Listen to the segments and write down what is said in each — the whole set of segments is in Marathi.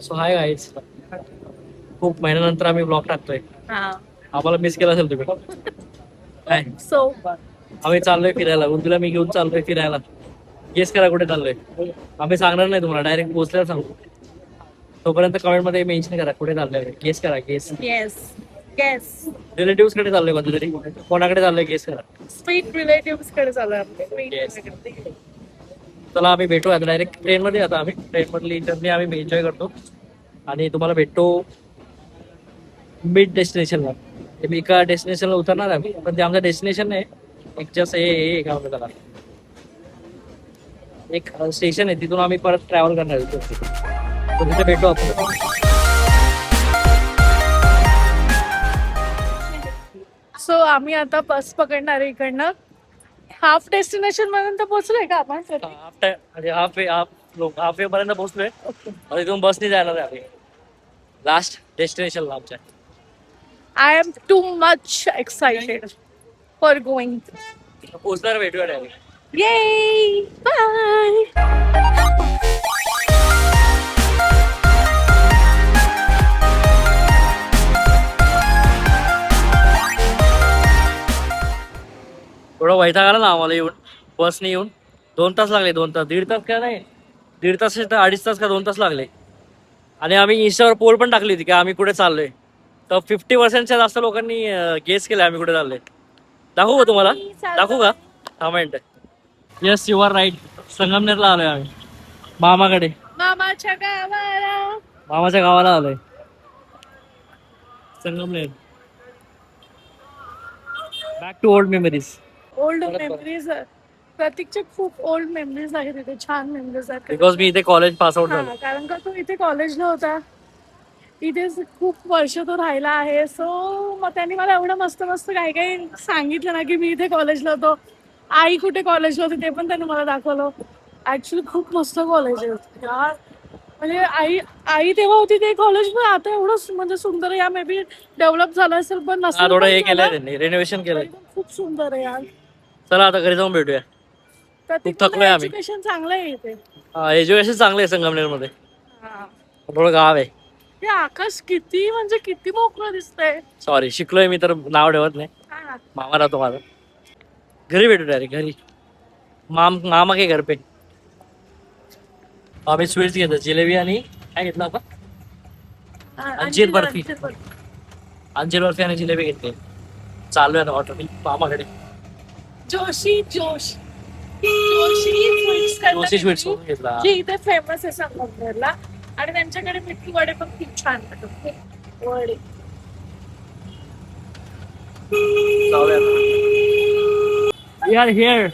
सो हाय गाईज, खूप महिन्यानंतर आम्ही ब्लॉग टाकतोय. आम्हाला मिस केला असेल तुम्ही. काय सो आम्ही चाललोय फिरायला, उर्दूला मी घेऊन चाललोय फिरायला. गेस करा कुठे चाललोय. आम्ही सांगणार नाही तुम्हाला, डायरेक्ट पोहोचल्यावर सांगू. तोपर्यंत कमेंट मध्ये मेन्शन करा कुठे चाललोय. गेस करा. गेस येस येस रिलेटिव्ह कडे चाललोय कोणत्या तरी. कोणाकडे चाललोय गेस करा. स्वीट रिलेटिव्ह कडे चालू Yes. चला आम्ही भेटू आता डायरेक्ट ट्रेन मध्ये. आता आम्ही ट्रेन मधली जर्नी आम्ही एन्जॉय करतो आणि तुम्हाला भेटतो मिड डेस्टिनेशनला. मी एका डेस्टिनेशनला उतरणार आहे पण ते आमचं डेस्टिनेशन नाही. एक जस्ट हे काय म्हणतात त्याला, एक स्टेशन आहे, तिथून आम्ही परत ट्रॅव्हल करणार आहे. तर तिथे भेटू आपण. सो आम्ही आता बस पकडणार आहे इकडनं. हाफ डेस्टिनेशन पर्यंत पोहोचलोय का आपण? हाफ वे पर्यंत पोहोचलोय. आता इथून बसने जाणार आहे आम्ही लास्ट डेस्टिनेशनला आमच्या. I am too much excited for going. पोहोचणार, भेटूया डायरेक्ट. Yay! Bye! थोडं वैताग आला ना आम्हाला येऊन, बसने येऊन. 2 तास लागले. 2 तास, 1.5 तास का नाही, 1.5 तास तर 2.5 तास का 2 तास लागले. आणि आम्ही इंस्टावर पोल पण टाकली होती की आम्ही कुठे चाललोय. तर 50% जास्त लोकांनी गेस केलं आम्ही कुठे चाललोय. दाखवू का तुम्हाला? दाखवू का? हा minute. Yes, you are right. संगमनेरला आलोय आम्ही, मामाकडे. मामाच्या गावाला. मामाच्या गावाला आलोय, Sangamner. Back to old memories. Old memories. प्रतीकचे खूप ओल्ड मेमरीज आहेत तिथे, छान मेमरीज आहेत. बिकॉज मी इथे कॉलेज पास आउट झालो. कारण का तो इथे कॉलेजला होता, इथे खूप वर्ष तो राहिला आहे. सो मग त्यांनी मला एवढं मस्त मस्त काही काही सांगितलं ना की मी इथे कॉलेजला होतो. आई कुठे कॉलेजला होती ते पण त्यांनी मला दाखवलं. ऍक्च्युली खूप मस्त कॉलेज आहे यार. म्हणजे आई तेव्हा होती ते कॉलेज, पण आता एवढं म्हणजे सुंदर आहे. या मे बी डेव्हलप झालं असेल पण नसेल. थोडं हे केलंय त्यांनी, रेनोव्हेशन केलंय. खूप सुंदर आहे यार. चला आता घरी जाऊन भेटूया. खूप थकलोय आम्ही. एज्युकेशन चांगलं आहे इथे. एज्युकेशन चांगलं आहे संगमनेर मध्ये. थोडं गाव आहे. हे आकाश किती म्हणजे किती मोकळं दिसतंय. सॉरी, शिकलोय मी तर नाव ठेवत नाही. मामा राहतो माझा. घरी भेटू डायरेक्ट घरी. मामा के घर पे. आम्ही स्वीट्स घेतो, जिलेबी आणि काय घेतलं आपण? अंजीर बर्फी. अंजीर बर्फी आणि जिलेबी घेतली. चालू आहे आता ऑटोनी मामाकडे. जोशी स्वीट्स घेतला. जी इथे फेमस आहे संगमनेरला. आणि त्यांच्याकडे मिठी वडे पण खूप छान मिळतात. वडे वी आर हिअर.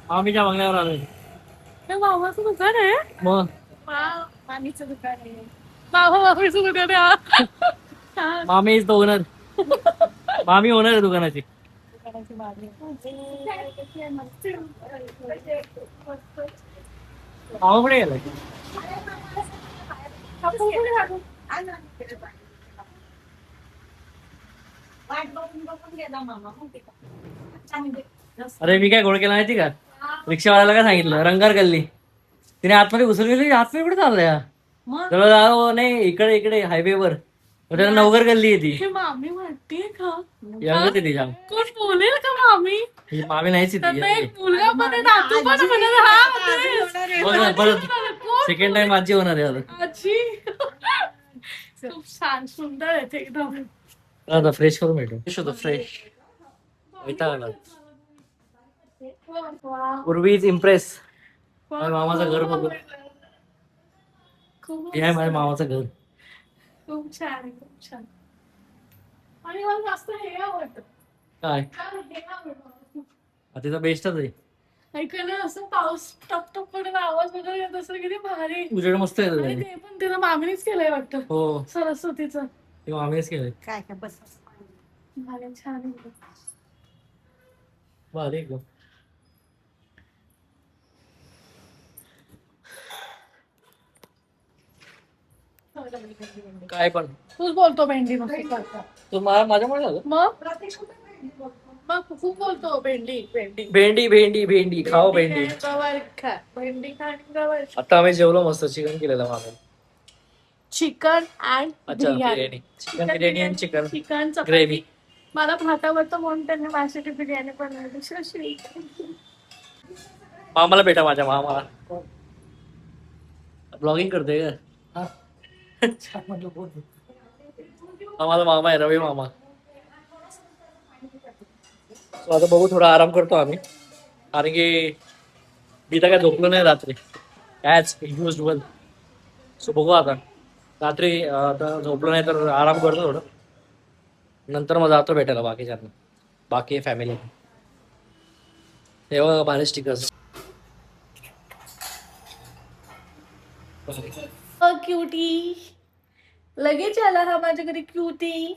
मामीच्या बंगल्यावर आलोय. मामाचं दुकान आहे. मग मामीचं दुकान आहे. मामीचं दुकान आहे. मामी इज द ओनर. मामी ओनर आहे दुकानाची. मामा कुठे गेलाय? अरे मी काय गोळ केला माहिती का? रिक्षावाल्याला काय सांगितलं, रंगार गल्ली. तिने आतमध्ये घुसवली. आतमध्ये कुठे चाललंय? नाही, इकडे इकडे हायवेवर. त्याला नवगर गल्ली आहे ती. मामी वाटते का? यंगच आहे ती जाम. कोण बोलेल का मामी? ही मामी नाहीच ती. मुलगा पण आहे, नातू पण आहे. बघ ना, परत सेकंड टाइम आजी होणार आहे आता. आजी खूप छान सुंदर आहे ते एकदम. आता फ्रेश करून भेटू. फ्रेश होतो, फ्रेश. पूर्वी इज इम्प्रेस. मामाचं घर बघू. हे आहे माझ्या मामाचं घर. खूप छान आहे, खूप छान. आणि मला जास्त हे आवडतं. काय? हे आवडतं. तिथं बेस्टच आहे. ऐकायला असं पाऊस टप टप पडून आवाज वगैरे येत असं किती भारी. उजेड मस्त येतो. आणि ते पण तिला मामीनेच केलंय वाटतं. हो, सरस्वतीचं. ते मामीनेच केलंय. काय काय बस भारी छान आहे. भारी एकदम. काय पण तूच बोलतो भेंडी मग. तू माझ्यामुळे झालं. मग मग खूप बोलतो भेंडी भेंडी भेंडी भेंडी भेंडी खाओ भेंडी. भेंडी खा, गवार खा, भेंडी खा आणि गवार खा. आता आम्ही जेवलो मस्त चिकन केलेलं मामी. चिकन अँड अच्छा बिर्याणी, चिकन बिर्याणी आणि चिकन चिकन ग्रेव्ही. चपाती. मला भातावरचं म्हणून त्यांनी माझ्यासाठी बिर्याणी बनवली. शशी मामाला भेटा, माझ्या मामाला. ब्लॉगिंग करते का? माझा मामा आहे, रवी मामा. So आता बघू, थोडा आराम करतो आम्ही, कारण की मी तर काय झोपलो नाही रात्री, ॲज युजल. सो बघू आता रात्री, आता झोपलो नाही तर आराम करतो थोडं, नंतर मग जातो भेटायला बाकीच्यांना, बाकी फॅमिली. तेव्हा भारी स्टिकर्स. क्युटी लगेच आला हा माझ्या घरी. क्युटी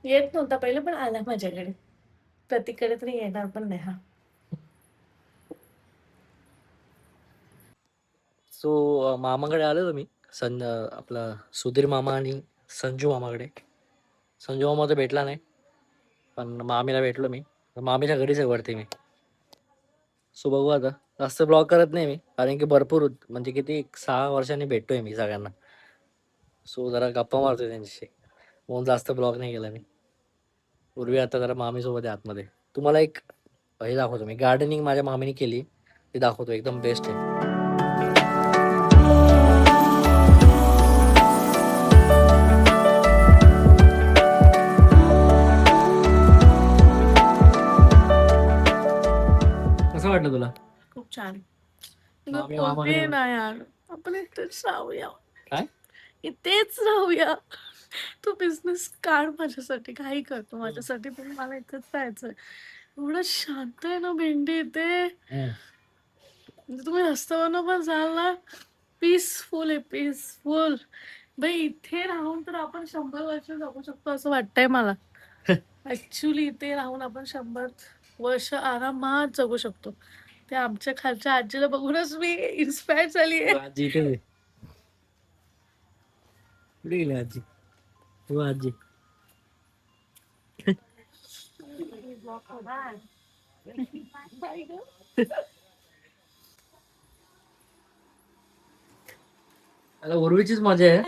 येत नव्हता पहिले, पण आला माझ्याकडे. प्रतीकडे तरी येणार पण नाही हा. सो मामाकडे आलो मी, आपला सुधीर मामा आणि संजू मामाकडे. संजू मामा तर भेटला नाही, पण मामीला भेटलो मी. मामीच्या घरीच आहे वरती मी. सो बघू आता, जास्त ब्लॉग करत नाही मी, कारण की भरपूर म्हणजे किती 6 वर्षांनी भेटतोय मी सगळ्यांना. सो जरा गप्पा मारतोय त्यांच्याशी, म्हणून जास्त ब्लॉग नाही केला मी. पूर्वी आता जरा मामीसोबत आहे आतमध्ये. तुम्हाला एक हे दाखवतो मी, गार्डनिंग माझ्या मामीने केली, ते दाखवतो, एकदम बेस्ट आहे. कसं वाटलं तुला? खूप छान. मामी मामाकडे ना यार, आपण इथेच राहूया. काय? इथेच राहूया. तू बिझनेस काढ माझ्यासाठी, काही करतो माझ्यासाठी, पण मला इथेच राहायचंय. एवढं शांत आहे ना भेंडी इथे. म्हणजे तुम्ही रस्त्यावरनं पण जाल ना, पीसफुल आहे, पीसफुल. बाई इथे राहून तर आपण 100 वर्ष जगू शकतो असं वाटतंय मला. ऍक्च्युली इथे राहून आपण 100 वर्ष आरामात जगू शकतो. ते आमच्या खालच्या आजीला बघूनच मी इन्स्पायर झाली आहे. आजी इथे आहे. कुठे गेली आजी? हो आजी. आता उर्वीचीच मजा आहे.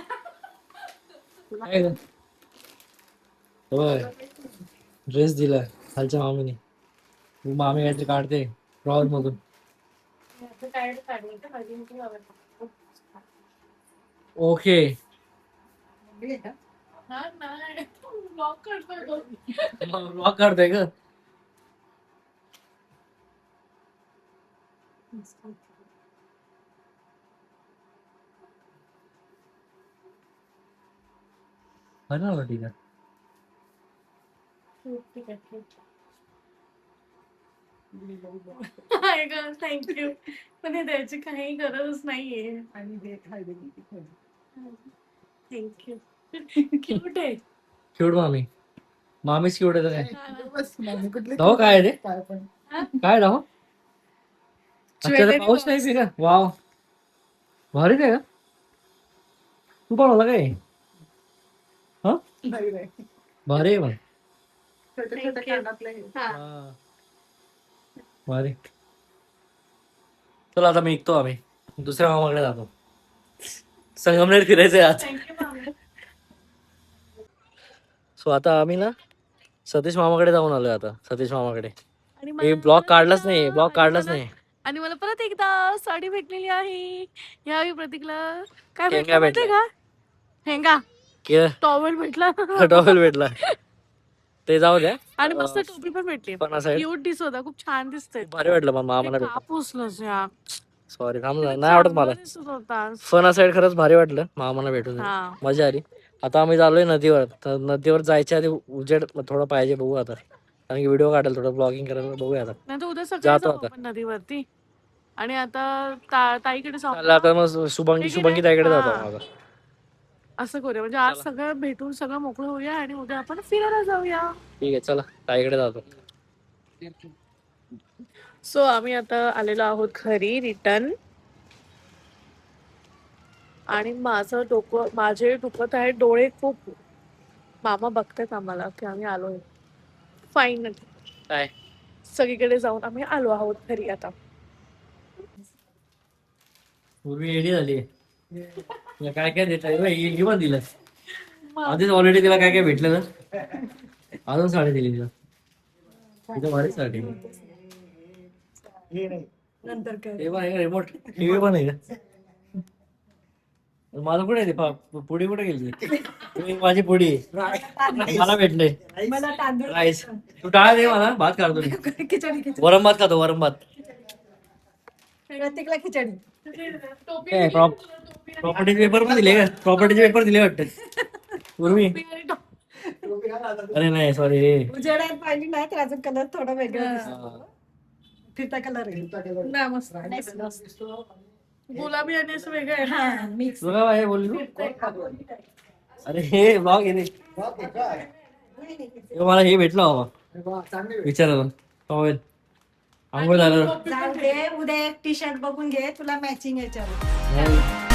काय ग? होय, ड्रेस दिला खालच्या मामीने. मामी काहीतरी काढते ड्रॉवर मधून. ओके. ब्लॉग काढतोय का? ना ठीक आहे. थँक्यू, पण हे द्यायची काही गरज नाहीये. थँक्यू. क्यूट आहे. क्यूट मामी. मामीच क्यूट आहे तर काय? काय दाहो काय आहे ते? काय दाहो? अच्छा ते पाऊस नाही आहे का? वाव, भारी आहे का? तू बनवला काय? हा, भारी आहे मग. हा. भारी. चला आता मी निघतो, आम्ही दुसऱ्या मामाकडे जातो. संगमनेर फिरायचंय आज. सो आता आम्ही ना सतीश मामाकडे जाऊन आलोय आता. सतीश मामाकडे हे ब्लॉग काढलाच नाही, ब्लॉग काढलाच नाही. आणि मला परत एकदा साडी भेटलेली आहे. यावेळी प्रतीकला काय हेंगा भेटलं माहितीये का? हेंगा, टॉवेल भेटला. टॉवेल भेटला, ते जाऊ द्या. आणि मस्त टोपी पण भेटली. पण असं क्यूट दिसत होता, खूप छान दिसतंय. भारी वाटलं मला मामाला भेटलं. कापूसलंच यार. सॉरी, थांब ना, नाही आवडत मला. दिसत होता. फन साईड खरंच भारी वाटलं मामाला भेटून, हा. मजा आली. आता आम्ही चाललोय नदीवर, तर नदीवर जायच्या आधी उजेड थोडं पाहिजे, बघू आता, कारण की व्हिडिओ काढायला थोडं ब्लॉगिंग करायला, बघूया आता. नाही तर उद्या सकाळी जातो जाऊ आता. आपण नदीवरती. आणि आता ताईकडे जाऊ. आता मग शुभंगी ताईकडे जातो आता. असं करूया, म्हणजे आज सगळं भेटून सगळं मोकळं होऊया आणि उद्या आपण फिरायला जाऊया. ठीक आहे, चला ताईकडे जातो. सो आम्ही आता आलेलो आहोत घरी रिटर्न. आणि माझे दुखत आहे डोळे खूप. मामा बघतात आम्हाला की आम्ही आलोय. फायनल काय सगळीकडे जाऊन आम्ही आलो आहोत घरी आता. पूर्वी एडी झाली तुला काय काय देत ही पण दिलं आधीच ऑलरेडी तिला काय काय भेटलं ना अजून साडी दिली तिला तिथं भारीच साडी नंतर काय ते पण आहे का रिमोट टीव्ही पण आहे का माझं कुठे आहे ते पुडी कुठे गेली तुम्ही माझी पुडी मला भेटले मला तांदूळ राईस तू टाळ दे मला भात काढतो मी खिचडी खिचडी वरम भात खातो वरम भात प्रत्येकला खिचडी काय प्रॉपर्टी पेपर पण दिले का प्रॉपर्टीचे पेपर दिले वाटतं पूर्वी अरे नाही सॉरी उजेडात पाहिजे ना तर अजून कलर थोडा वेगळा दिसतो. फिरता कलर आहे नाही मस्त गुलाबी आणि असं वेगळं आहे ना. हा मिक्स तुला काय बोलली तू अरे हे ब्लॉग येते मला हे भेटलं बाबा विचारायला टॉवेल आंघोळ झालं जाऊ दे उद्या एक टी शर्ट बघून घे तुला मॅचिंग याच्यावर नाही.